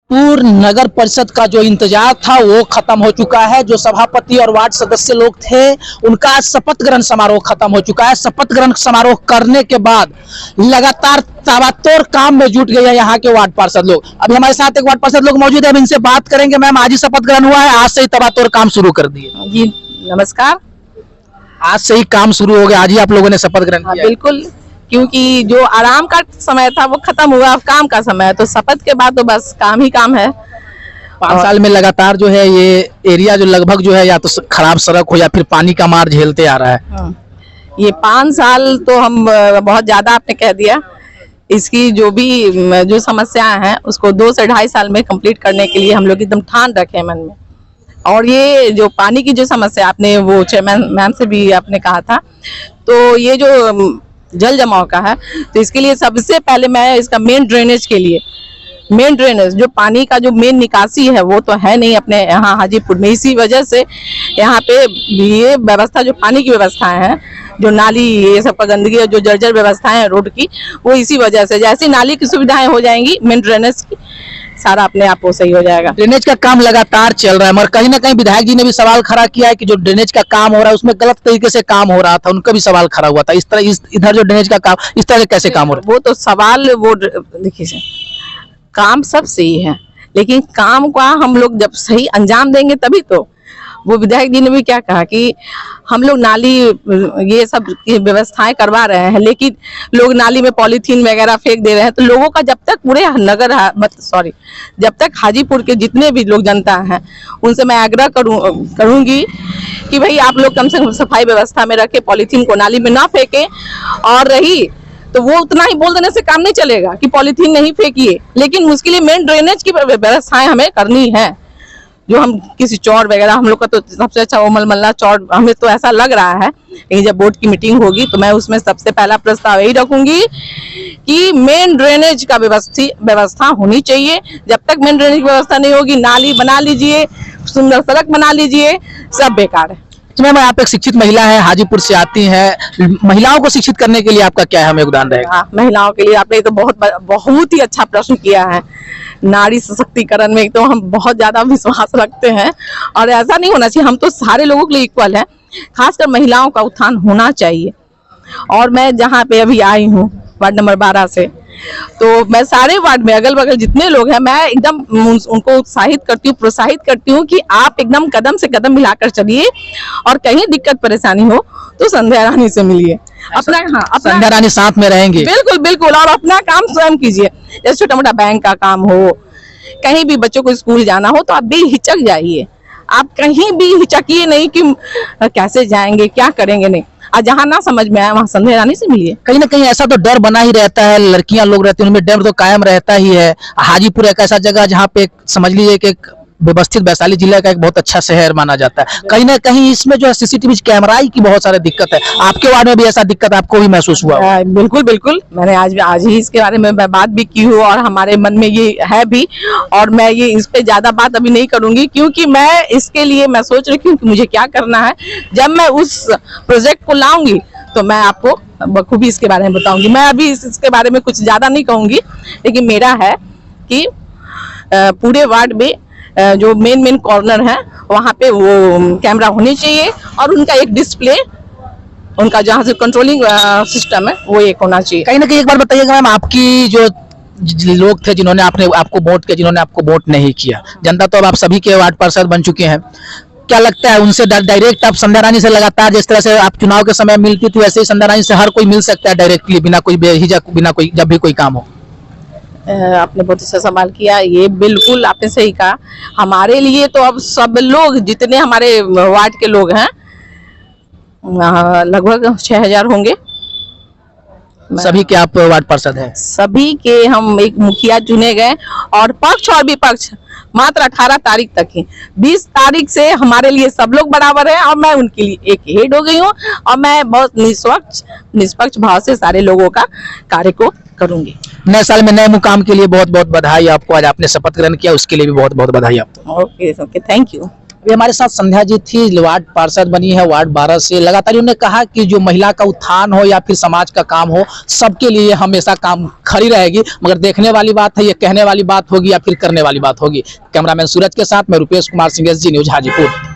हाजीपुर नगर परिषद का जो इंतजार था वो खत्म हो चुका है। जो सभापति और वार्ड सदस्य लोग थे उनका शपथ ग्रहण समारोह खत्म हो चुका है। शपथ ग्रहण समारोह करने के बाद लगातार ताबड़तोड़ काम में जुट गए हैं यहाँ के वार्ड पार्षद लोग। अभी हमारे साथ एक वार्ड पार्षद लोग मौजूद है, अब इनसे बात करेंगे। मैम, आज ही शपथ ग्रहण हुआ है, आज से ही ताबड़तोड़ काम शुरू कर दिए? जी नमस्कार। आज से ही काम शुरू हो गया, आज ही आप लोगों ने शपथ ग्रहण किया? बिल्कुल, क्योंकि जो आराम का समय था वो खत्म हुआ, अब काम का समय है, तो शपथ के बाद तो बस काम ही काम है। 5 साल में लगातार जो है ये एरिया जो लगभग जो है या तो खराब सड़क हो या फिर पानी का मार झेलते आ रहा है। ये 5 साल तो हम बहुत ज्यादा आपने कह दिया। इसकी जो समस्याएं हैं उसको 2 से 2.5 साल में कंप्लीट करने के लिए हम लोग एकदम ठान रखे मन में। और ये जो पानी की जो समस्या आपने वो चेयरमैन मैम से भी आपने कहा था, तो ये जो जल जमाव का है, तो इसके लिए सबसे पहले मैं इसका मेन ड्रेनेज जो पानी का जो मेन निकासी है वो तो है नहीं अपने यहाँ हाजीपुर में। इसी वजह से यहाँ पे ये व्यवस्था जो पानी की व्यवस्थाएं हैं, जो नाली ये सब का गंदगी और जो जर्जर व्यवस्थाएं हैं रोड की, वो इसी वजह से जैसे नाली की सुविधाएं हो जाएंगी, मेन ड्रेनेज की सारा अपने आप वो सही हो जाएगा। ड्रेनेज का काम लगातार चल रहा है, मगर कहीं ना कहीं विधायक जी ने भी सवाल खड़ा किया है कि जो ड्रेनेज का काम हो रहा है उसमें गलत तरीके से काम हो रहा था, उनका भी सवाल खड़ा हुआ था। इस तरह इधर जो ड्रेनेज का काम इस तरह से कैसे काम हो रहा है? वो तो सवाल वो देखिए, काम सब सही है, लेकिन काम का हम लोग जब सही अंजाम देंगे तभी तो। वो विधायक जी ने भी क्या कहा कि हम लोग नाली ये सब की व्यवस्थाएं करवा रहे हैं, लेकिन लोग नाली में पॉलीथीन वगैरह फेंक दे रहे हैं। तो लोगों का जब तक पूरे जब तक हाजीपुर के जितने भी लोग जनता हैं उनसे मैं आग्रह करूंगी कि भाई आप लोग कम से कम सफाई व्यवस्था में रखें, पॉलीथीन को नाली में ना फेंकें। और रही तो वो उतना ही बोल देने से काम नहीं चलेगा कि पॉलीथीन नहीं फेंकिए, लेकिन उसके लिए मेन ड्रेनेज की व्यवस्थाएं हमें करनी है। जो हम किसी चौड़ वगैरह, हम लोग का तो सबसे अच्छा वो मलमल्ला चौड़, हमें तो ऐसा लग रहा है। लेकिन जब बोर्ड की मीटिंग होगी तो मैं उसमें सबसे पहला प्रस्ताव यही रखूंगी कि मेन ड्रेनेज का व्यवस्था होनी चाहिए। जब तक मेन ड्रेनेज की व्यवस्था नहीं होगी, नाली बना लीजिए, सुंदर सड़क बना लीजिए, सब बेकार है। मैम, आप एक शिक्षित महिला है, हाजीपुर से आती हैं, महिलाओं को शिक्षित करने के लिए आपका क्या है योगदान रहेगा? महिलाओं के लिए आपने तो बहुत ही अच्छा प्रश्न किया है। नारी सशक्तिकरण में तो हम बहुत ज्यादा विश्वास रखते हैं और ऐसा नहीं होना चाहिए। हम तो सारे लोगों के लिए इक्वल है, खासकर महिलाओं का उत्थान होना चाहिए। और मैं जहाँ पे अभी आई हूँ वार्ड नंबर 12 से, तो मैं सारे वार्ड में अगल बगल जितने लोग हैं, मैं एकदम उनको उत्साहित करती हूँ, प्रोत्साहित करती हूँ कि आप एकदम कदम से कदम मिलाकर चलिए और कहीं दिक्कत परेशानी हो तो संध्या रानी से मिलिए। अपना संध्या रानी साथ में रहेंगे। बिल्कुल बिल्कुल। और अपना काम स्वयं कीजिए, जैसे छोटा मोटा बैंक का काम हो, कहीं भी बच्चों को स्कूल जाना हो तो आप बेहिचक जाइए। आप कहीं भी हिचकिए नहीं कि कैसे जाएंगे क्या करेंगे, नहीं। और जहाँ ना समझ में आए वहाँ संध्या रानी से मिलिए। कहीं ना कहीं ऐसा तो डर बना ही रहता है, लड़कियां लोग रहती हैं उनमें डर तो कायम रहता ही है। हाजीपुर एक ऐसा जगह जहाँ पे समझ लीजिए कि एक व्यवस्थित वैशाली जिले का एक बहुत अच्छा शहर माना जाता है। कहीं ना कहीं इसमें जो है सीसीटीवी कैमरा की बहुत सारी दिक्कत है। आपके वार्ड में भी ऐसा दिक्कत आपको भी महसूस हुआ? बिल्कुल बिल्कुल, मैंने आज ही इसके बारे में बात भी की हूँ और हमारे मन में ये है भी। और मैं ये इस पे ज्यादा बात अभी नहीं करूंगी, क्योंकि मैं इसके लिए मैं सोच रही हूँ कि मुझे क्या करना है। जब मैं उस प्रोजेक्ट को लाऊंगी तो मैं आपको बखूबी इसके बारे में बताऊंगी। मैं अभी इसके बारे में कुछ ज्यादा नहीं कहूंगी, लेकिन मेरा है कि पूरे वार्ड में जो मेन कॉर्नर है वहाँ पे वो कैमरा होने चाहिए और उनका एक डिस्प्ले, उनका जहाँ से कंट्रोलिंग सिस्टम है वो एक होना चाहिए। कहीं ना कहीं एक बार बताइएगा मैम, आपकी जो लोग थे जिन्होंने आपको वोट किया, जिन्होंने आपको वोट नहीं किया, जनता तो अब आप सभी के वार्ड पार्षद बन चुके हैं, क्या लगता है उनसे डायरेक्ट आप संध्या रानी से लगातार जिस तरह से आप चुनाव के समय मिलती थी वैसे ही संध्या रानी से हर कोई मिल सकता है डायरेक्टली, बिना कोई बेहिचक, बिना कोई, जब भी कोई काम हो? आपने बहुत अच्छा सवाल किया, ये बिल्कुल आपने सही कहा। हमारे लिए तो अब सब लोग जितने हमारे वार्ड के लोग हैं लगभग 6000 होंगे। सभी के आप वार्ड पार्षद हैं? सभी के हम एक मुखिया चुने गए और पक्ष और विपक्ष मात्र 18 तारीख तक ही। 20 तारीख से हमारे लिए सब लोग बराबर हैं और मैं उनके लिए एक हेड हो गई हूँ और मैं बहुत निष्पक्ष भाव से सारे लोगों का कार्य को करूंगी। नए साल में नए मुकाम के लिए बहुत बहुत बधाई आपको। आज आपने शपथ ग्रहण किया उसके लिए भी बहुत बहुत बधाई आपको। Okay, thank you. अभी हमारे साथ संध्या जी थी, वार्ड पार्षद बनी है वार्ड 12 से। लगातार उन्होंने कहा कि जो महिला का उत्थान हो या फिर समाज का काम हो, सबके लिए हमेशा काम खड़ी रहेगी। मगर देखने वाली बात है, ये कहने वाली बात होगी या फिर करने वाली बात होगी। कैमरामैन सूरज के साथ मैं रुपेश कुमार सिंह, SG न्यूज हाजीपुर।